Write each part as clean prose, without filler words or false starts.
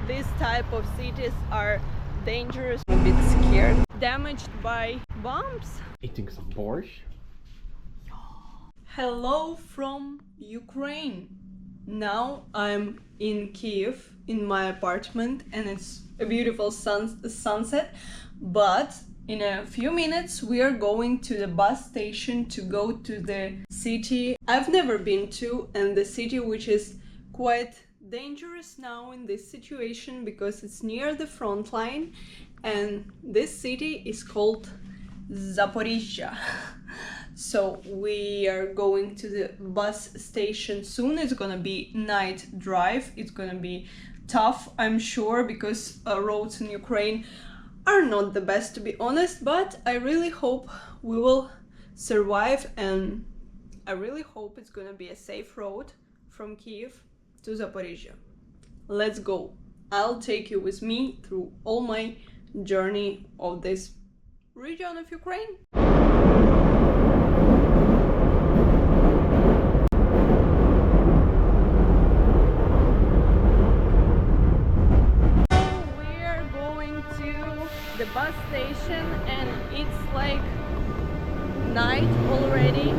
this type of cities are dangerous. I'm a bit scared. Damaged by bombs. Eating some borscht. Hello from Ukraine. Now I'm in Kiev in my apartment and it's a beautiful sunset, but in a few minutes we are going to the bus station to go to the city I've never been to, and the city which is quite dangerous now in this situation because it's near the front line, and this city is called Zaporizhia. So we are going to the bus station soon. It's gonna be night drive. It's gonna be tough, I'm sure, because roads in Ukraine are not the best, to be honest, but I really hope we will survive, and I really hope it's gonna be a safe road from Kiev to Zaporizhia. Let's go. I'll take you with me through all my journey of this region of Ukraine. The bus station and it's like night already.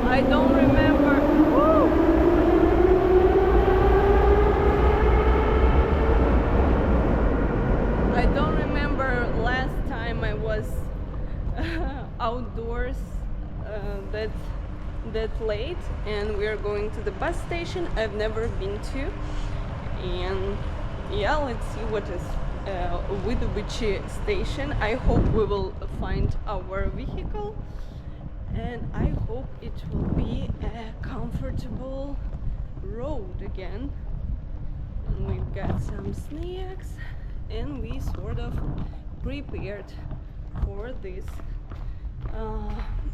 I don't remember. Woo! I don't remember last time I was outdoors that late, and we are going to the bus station I've never been to, and yeah, let's see what is with which station. I hope we will find our vehicle, and I hope it will be a comfortable road again. And we've got some snacks and we sort of prepared for this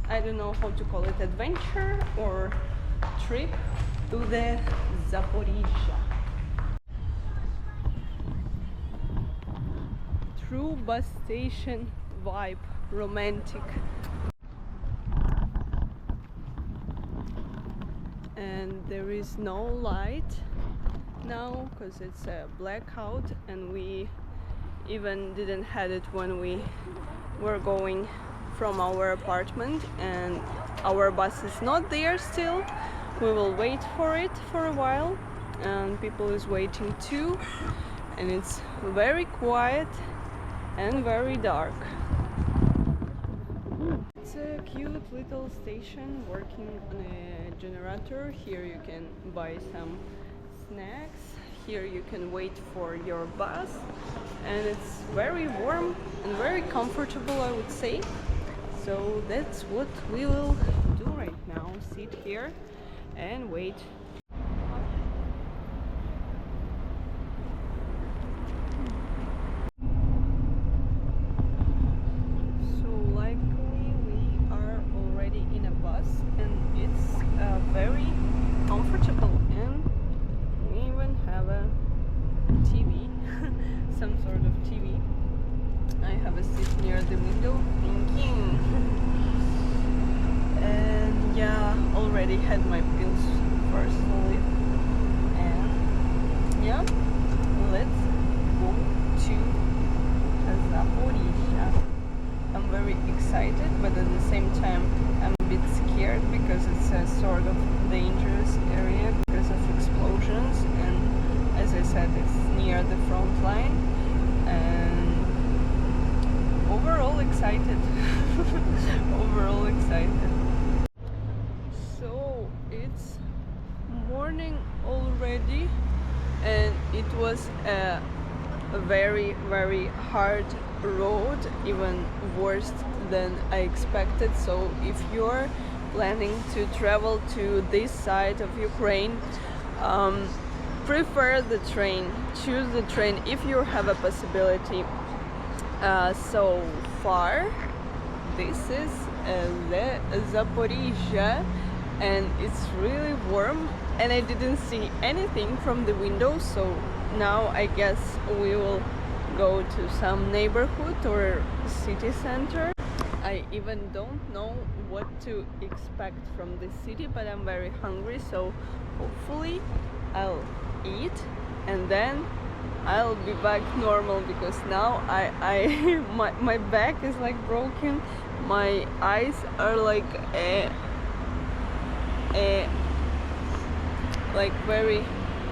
I don't know how to call it, adventure or trip to the Zaporizhia. True bus station vibe, romantic. And there is no light now because it's a blackout, and we even didn't had it when we were going from our apartment, and our bus is not there still. We will wait for it for a while, and people is waiting too, and it's very quiet and very dark. It's a cute little station working on a generator. Here you can buy some snacks. Here you can wait for your bus, and it's very warm and very comfortable, I would say. So that's what we will do right now, sit here and wait. Very comfortable, and we even have a TV, some sort of TV. I have a seat near the window, thinking. And yeah, already had my pills for sleep. And yeah, let's go to Zaporizhia. I'm very excited, but at the same time I'm a bit scared because it's a sort of dangerous area because of explosions, and as I said, it's near the front line, and overall excited. Overall excited. So it's morning already, and it was a very hard road, even worse than I expected. So if you're planning to travel to this side of Ukraine, prefer the train, choose the train if you have a possibility. So far this is the Zaporizhia, and it's really warm, and I didn't see anything from the window, so now I guess we will go to some neighborhood or city center. I even don't know what to expect from this city, but I'm very hungry, so hopefully I'll eat and then I'll be back normal, because now my back is like broken, my eyes are like very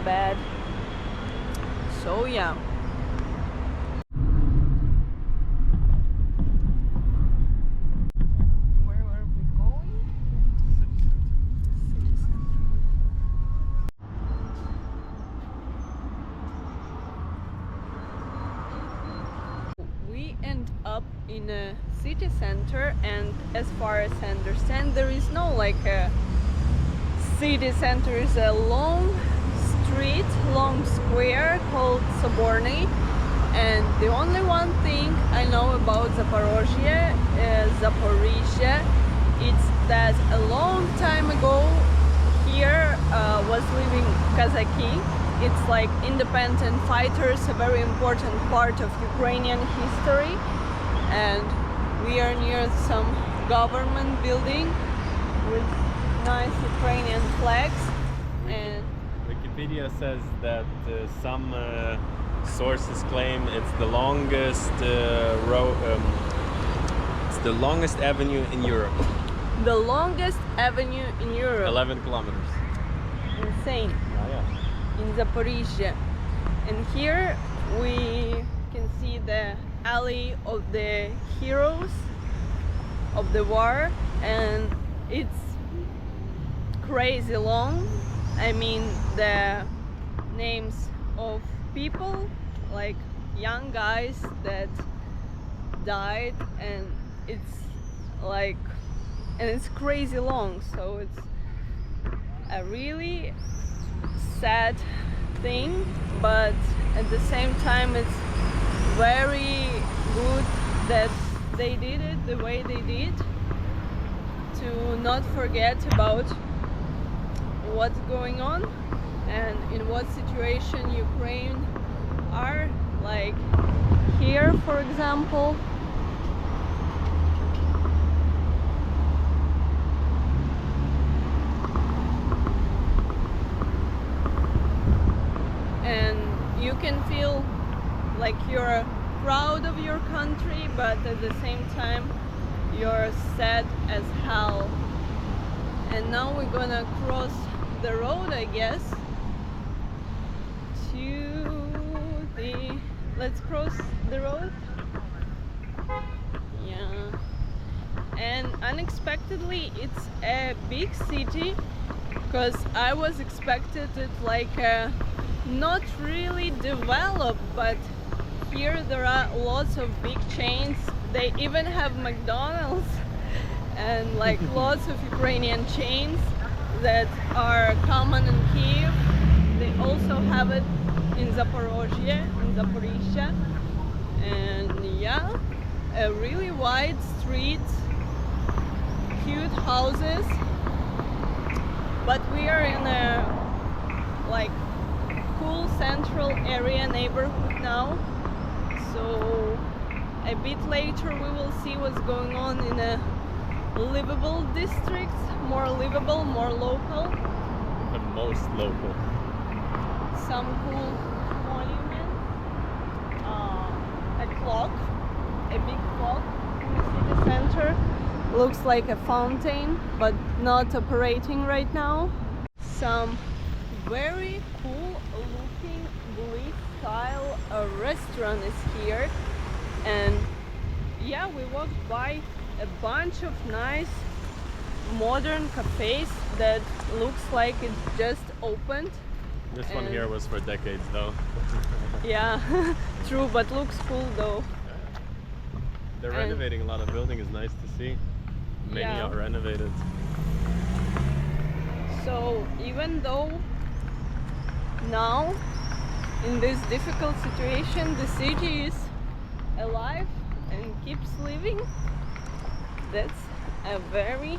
bad. So yeah. Where were we going? City center. We end up in a city center, and as far as I understand, there is no like a city center. Is a long street, long square called Zaporizhia, and the only one thing I know about Zaporizhia, it's that a long time ago here was living Kazaki. It's like independent fighters, a very important part of Ukrainian history, and we are near some government building with nice Ukrainian flags. And Wikipedia says that some sources claim it's the longest it's the longest avenue in Europe. The longest avenue in Europe. 11 kilometers. Insane. Yeah. In Zaporizhia. And here we can see the alley of the heroes of the war, and it's crazy long. I mean, the names of people, like young guys that died, and it's crazy long. So it's a really sad thing, but at the same time it's very good that they did it the way they did, to not forget about what's going on and in what situation Ukraine are. Like here, for example, and you can feel like you're proud of your country, but at the same time you're sad as hell. And now we're gonna cross the road, I guess, let's cross the road. Yeah. And unexpectedly it's a big city, because I was expected it like not really developed, but here there are lots of big chains. They even have McDonald's and like lots of Ukrainian chains that are common in Kiev. They also have it in Zaporizhia, and yeah, a really wide street, cute houses. But we are in a like cool central area neighborhood now, so a bit later we will see what's going on in a livable district, more livable, more local. The most local. Some cool monument, a clock, a big clock in the city center. Looks like a fountain, but not operating right now. Some very cool looking Greek style restaurant is here, and yeah, we walked by a bunch of nice modern cafes that looks like it just opened. This one here was for decades though. Yeah, true, but looks cool though. They're renovating a lot of buildings, it's nice to see. Many are renovated. So even though now in this difficult situation the city is alive and keeps living, that's a very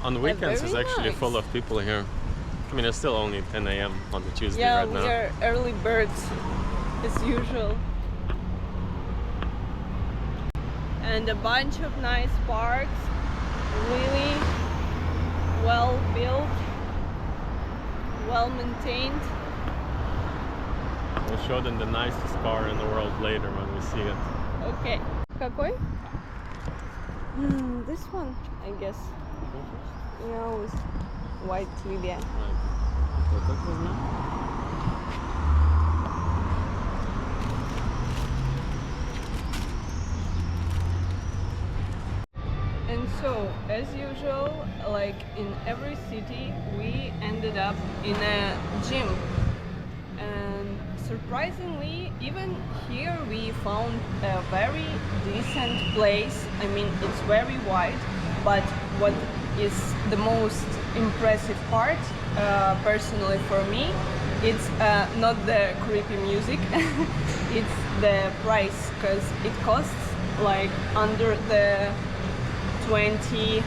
on weekends it's actually nice. full of people here. I mean, it's still only 10 a.m. on the Tuesday right now. Yeah, we are early birds as usual. And a bunch of nice parks, really well built, well maintained. We'll show them the nicest car in the world later when we see it. Okay. Какой? This one, I guess. Yeah, with white Libya. Вот так возьмем. And so, as usual, like in every city, we ended up in a gym. And surprisingly, even here we found a very decent place. I mean, it's very wide, but what is the most impressive part, personally for me, it's not the creepy music, it's the price, because it costs like under the $20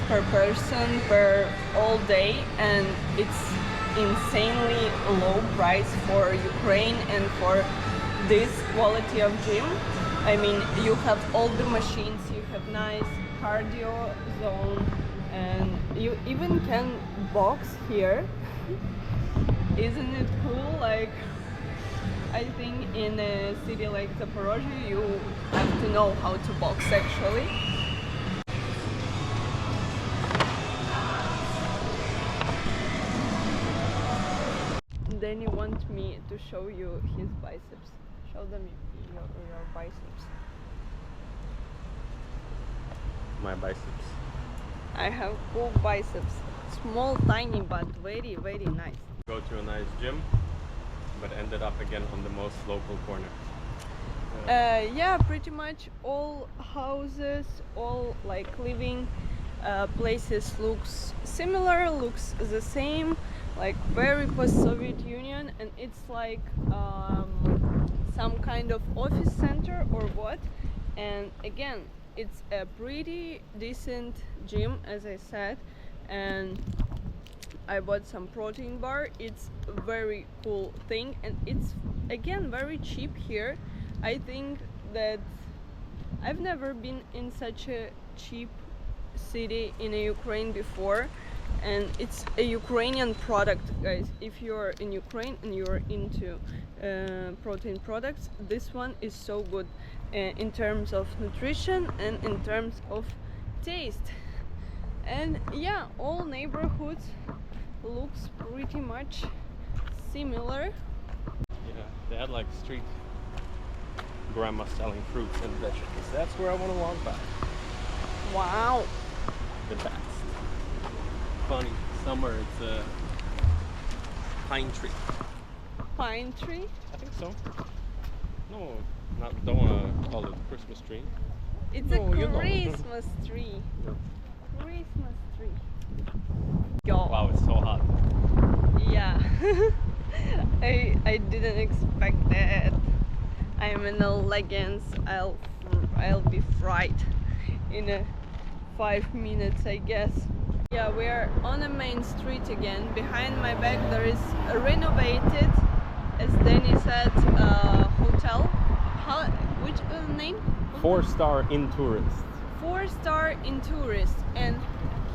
per person per all day, and it's insanely low price for Ukraine and for this quality of gym. I mean, you have all the machines, you have nice cardio zone, and you even can box here. Isn't it cool? Like, I think in a city like Zaporizhia you have to know how to box actually. Then you want me to show you his biceps. Show them your biceps. My biceps. I have cool biceps. Small, tiny, but very, very nice. Go to a nice gym, but ended up again on the most local corner. Yeah, pretty much all houses, all like living places looks similar, looks the same, like very post-Soviet Union, and it's like some kind of office center or what. And again, it's a pretty decent gym, as I said, and I bought some protein bar. It's a very cool thing, and it's again very cheap here. I think that I've never been in such a cheap city in a Ukraine before, and it's a Ukrainian product, guys. If you're in Ukraine and you're into protein products, this one is so good in terms of nutrition and in terms of taste. And yeah, all neighborhoods looks pretty much similar. Yeah, they had like street grandma selling fruits and vegetables. That's where I want to walk by. Wow. The best. Funny, summer it's a pine tree. Pine tree? I think so. No, don't want to call it Christmas tree. It's No, a you know. Christmas tree. Yeah. Christmas tree. Yo. Wow, it's so hot. Yeah. I didn't expect that. I'm in a leggings. I'll be fried in 5 minutes, I guess. Yeah, we are on a main street again. Behind my back there is a renovated, as Danny said, hotel. Which name? 4-star in tourist. 4-star in tourist. And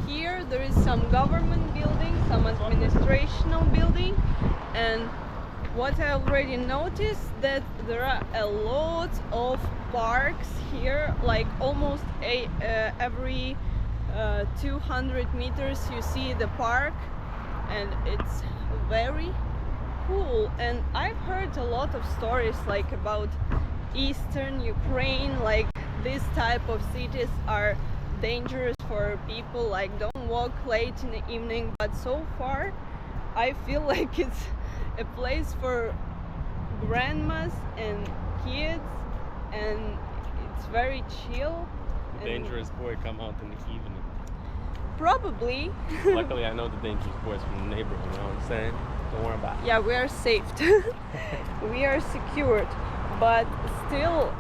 here there is some government building, some administrational building, and what I already noticed that there are a lot of parks here, like almost every 200 meters you see the park, and it's very cool. And I've heard a lot of stories like about Eastern Ukraine, like this type of cities are dangerous for people, like don't walk late in the evening, but so far I feel like it's a place for grandmas and kids, and it's very chill. The dangerous boy come out in the evening. Probably. Luckily I know the dangerous boys from the neighborhood, you know what I'm saying? Don't worry about it. Yeah, we are saved. We are secured, but still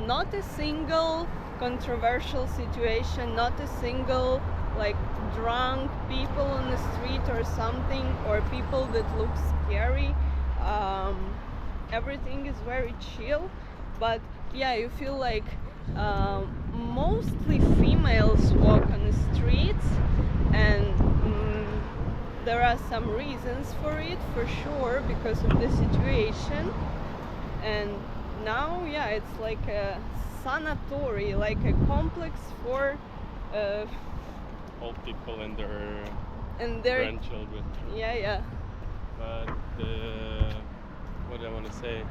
not a single controversial situation, not a single like drunk people on the street or something, or people that look scary. Everything is very chill, but yeah, you feel like mostly females walk on the streets, and there are some reasons for it, for sure, because of the situation. And now, yeah, it's like a sanatory, like a complex for old people and their their grandchildren. yeah. But what do I want to say?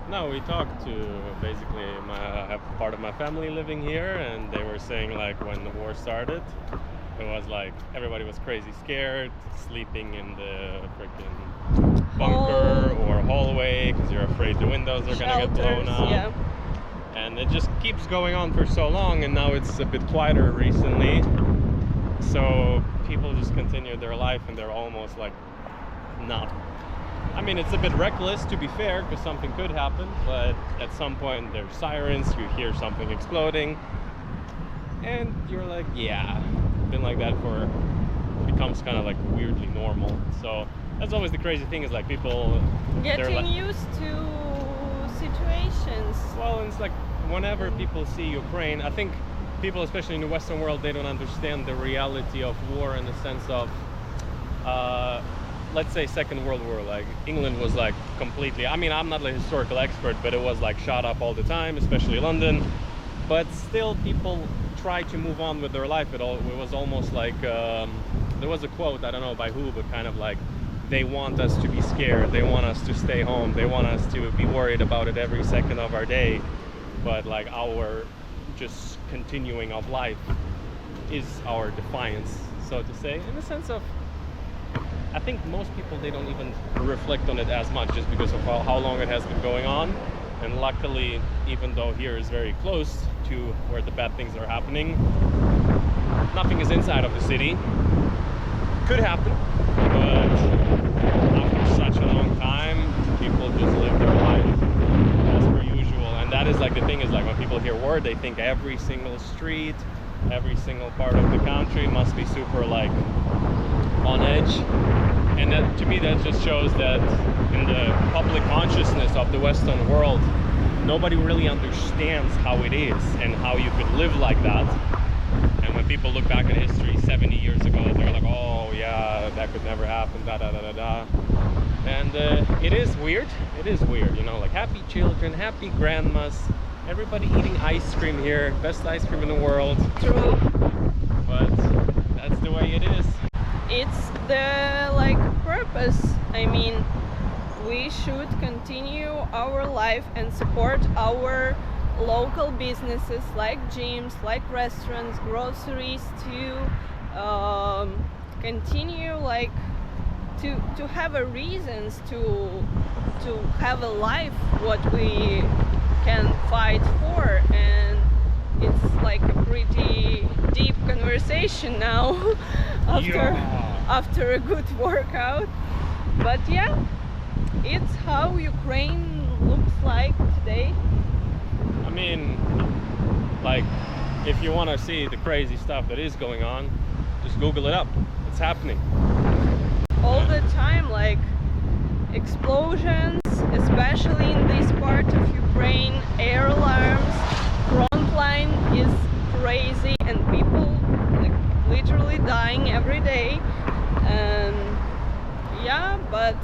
No, we talked to basically I have part of my family living here, and they were saying like when the war started, it was like everybody was crazy scared, sleeping in the freaking bunker or hallway because you're afraid the windows are gonna get blown up. Yeah. And it just keeps going on for so long, and now it's a bit quieter recently. So people just continue their life, and they're almost like not. I mean, it's a bit reckless, to be fair, because something could happen, but at some point there's sirens, you hear something exploding, and you're like, yeah, been like that becomes kind of like weirdly normal. So that's always the crazy thing, is like people getting used to situations. Well, it's like whenever people see Ukraine, I think people, especially in the Western world, they don't understand the reality of war in the sense of let's say Second World War. Like England was like completely, I mean, I'm not a historical expert, but it was like shot up all the time, especially London, but still people try to move on with their life. It was almost like there was a quote, I don't know by who, but kind of like, they want us to be scared, they want us to stay home, they want us to be worried about it every second of our day, but like our just continuing of life is our defiance, so to say, in the sense of, I think most people, they don't even reflect on it as much just because of how long it has been going on. And luckily, even though here is very close to where the bad things are happening, nothing is inside of the city. Could happen, but after such a long time, people just live their life as per usual. And that is like the thing, is like when people hear war, they think every single street, every single part of the country must be super like on edge. And that, to me, that just shows that in the public consciousness of the Western world, nobody really understands how it is and how you could live like that. And when people look back at history 70 years ago, they're like, oh yeah, that could never happen, da da da da da. And it is weird, you know, like happy children, happy grandmas, everybody eating ice cream here, best ice cream in the world. True. But that's the way it is. It's the like purpose. I mean, we should continue our life and support our local businesses like gyms, like restaurants, groceries, to continue like to have a reasons to have a life what we can fight for. And it's like a pretty deep conversation now after a good workout. But yeah, it's how Ukraine looks like today. I mean, like, if you want to see the crazy stuff that is going on, just Google it up. It's happening all the time, like explosions, especially in this part of Ukraine, air alarms, front line is crazy, and people like literally dying every day. And yeah, but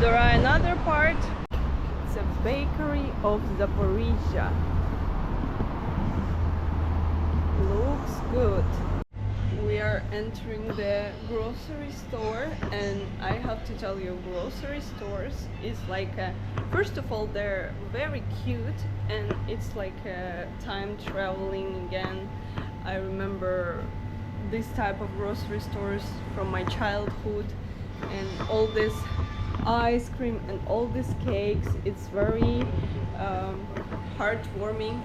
there are another part. It's a bakery of Zaporizhia. Looks good. We are entering the grocery store, and I have to tell you, grocery stores is like first of all, they're very cute, and it's like time traveling again. I remember this type of grocery stores from my childhood, and all this ice cream and all these cakes. It's very heartwarming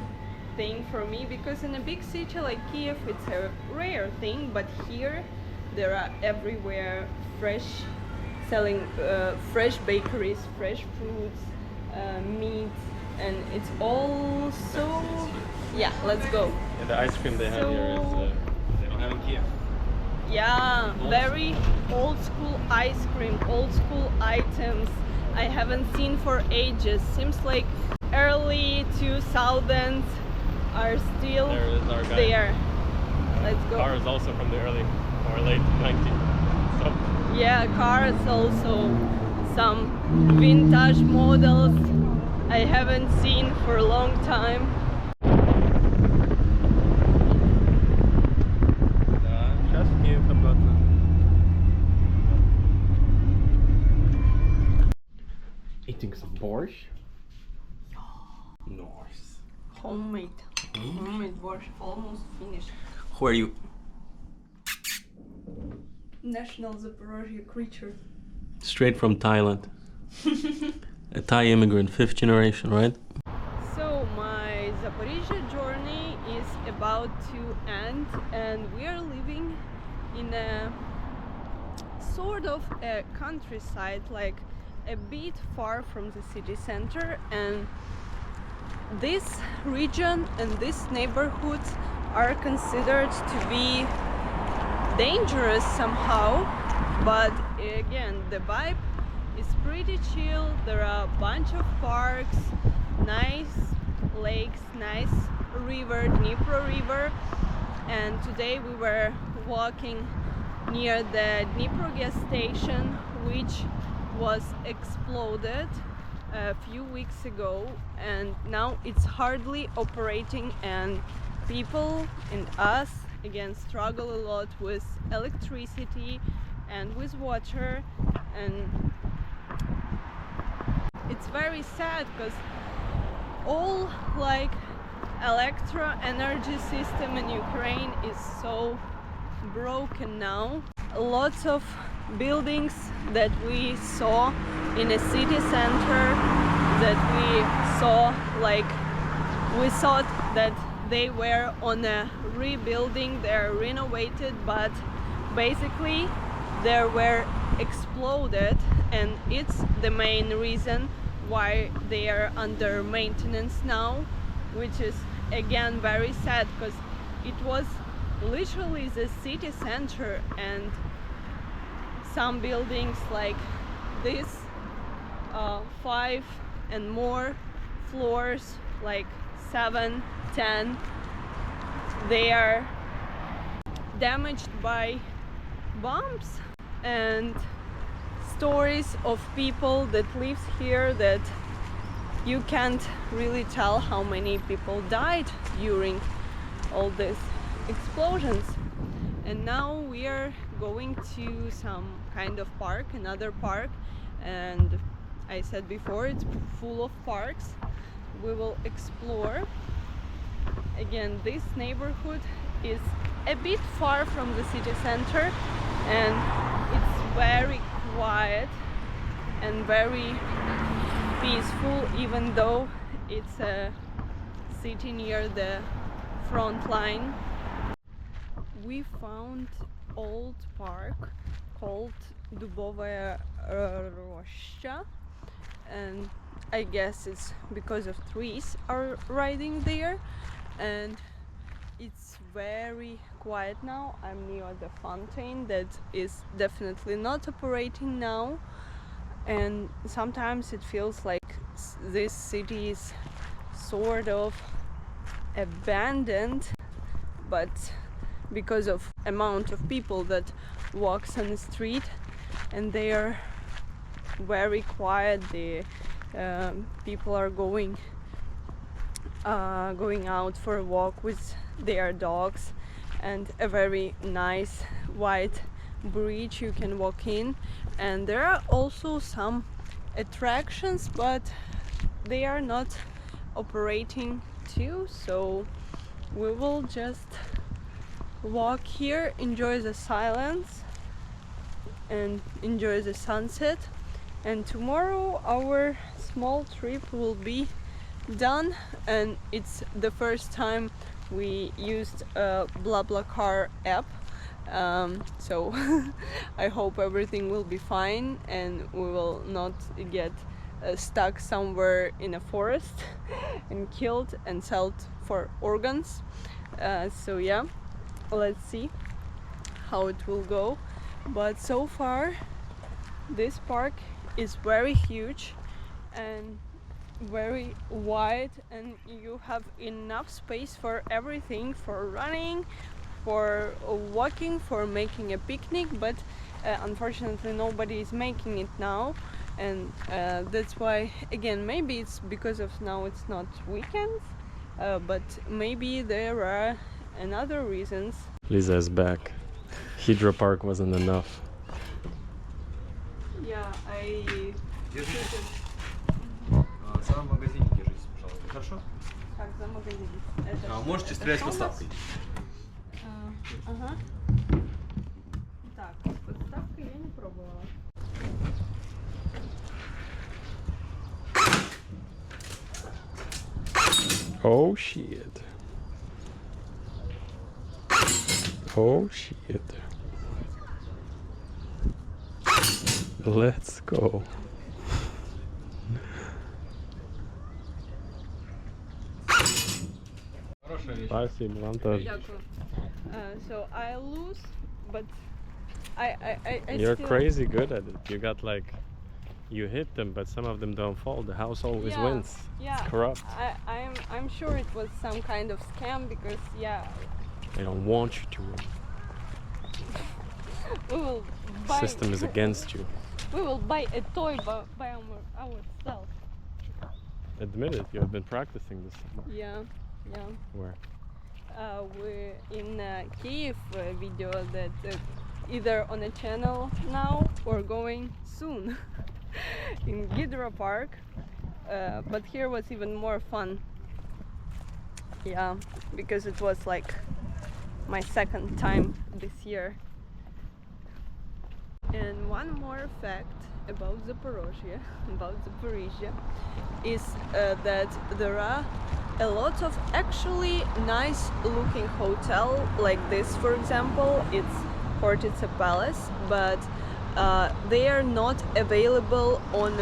thing for me, because in a big city like Kiev it's a rare thing, but here there are everywhere selling fresh bakeries, fresh fruits, meats, and it's all so, yeah, let's go. Yeah, the ice cream they have here is they don't have in Kiev. Yeah, very old school ice cream, old school items I haven't seen for ages. Seems like early 2000s are still there. Is our guy. There. Let's go. Car is also from the early or late 90s. Yeah, cars also, some vintage models I haven't seen for a long time. Сейчас Киев обратно. Eating some borscht. Nice. Homemade borscht, almost finished. Who are you? National Zaporizhia creature. Straight from Thailand. A Thai immigrant, 5th generation, right? So my Zaporizhia journey is about to end, and we are living in a sort of a countryside, like a bit far from the city center, and this region and this neighborhood are considered to be dangerous somehow, but again the vibe is pretty chill. There are a bunch of parks, nice lakes, nice river, Dnipro river, and today we were walking near the Dnipro gas station, which was exploded a few weeks ago, and now it's hardly operating, and people and us again struggle a lot with electricity and with water, and it's very sad because all like electro energy system in Ukraine is so broken now. Lots of buildings that we saw in a city center, that we saw, like we thought that they were on a rebuilding, they're renovated, but basically they were exploded, and it's the main reason why they are under maintenance now, which is again very sad because it was literally the city center, and some buildings like this, 5 and more floors, like 7, 10, they are damaged by bombs. And stories of people that lives here, that you can't really tell how many people died during all these explosions. And now we are going to some kind of park, another park, and I said before it's full of parks. We will explore. Again, this neighborhood is a bit far from the city center, and it's very quiet and very peaceful, even though it's a city near the front line. We found old park called Dubovaya Roshcha, and I guess it's because of trees are riding there, and it's very quiet now. I'm near the fountain that is definitely not operating now, and sometimes it feels like this city is sort of abandoned, but because of amount of people that walks on the street, and they are very quiet. The people are going out for a walk with their dogs, and a very nice white bridge you can walk in, and there are also some attractions, but they are not operating too, so we will just walk here, enjoy the silence and enjoy the sunset, and tomorrow our small trip will be done. And it's the first time we used a BlaBlaCar app, so I hope everything will be fine and we will not get stuck somewhere in a forest and killed and sold for organs. So yeah, let's see how it will go, but so far this park is very huge and very wide, and you have enough space for everything, for running, for walking, for making a picnic. But Unfortunately, nobody is making it now, and that's why, again, maybe it's because of now it's not weekends, but maybe there are another reasons. Lisa is back. Hydro Park wasn't enough. Yeah, I... Сам в магазине держитесь, пожалуйста. Хорошо? Как за магазин? Можете стрелять подставкой. Ага. Так, подставкой я не пробовала. Oh shit. Oh shit. Let's go. Спасибо, вам тоже. Дякую. So I lose, but I You're still... crazy good at it. You got like, you hit them, but some of them don't fall. The house always Yeah, wins. yeah. It's corrupt. I'm sure it was some kind of scam because They don't want you to win. we will The buy... system is against you. We will buy a toy by ourselves. Admit it, you have been practicing this summer. Yeah. Where? We're in Kyiv video that either on a channel now or going soon in Hydro Park, but here was even more fun. Yeah, because it was like my second time this year. And one more fact about Zaporizhia, is that there are a lot of actually nice looking hotel like this, for example. It's Fortitsa Palace, but they are not available on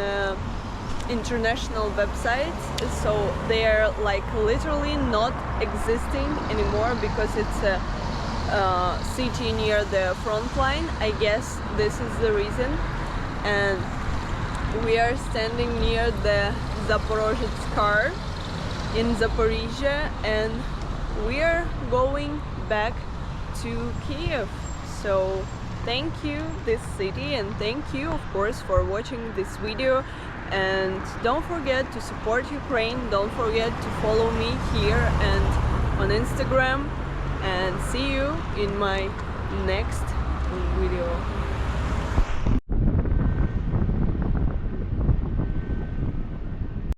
international websites, so they are like literally not existing anymore because it's a city near the front line. I guess this is the reason. And we are standing near the Zaporizhia in Zaporizhia, and we are going back to Kyiv. So thank you this city, and thank you of course for watching this video, and don't forget to support Ukraine, don't forget to follow me here and on Instagram, and see you in my next video.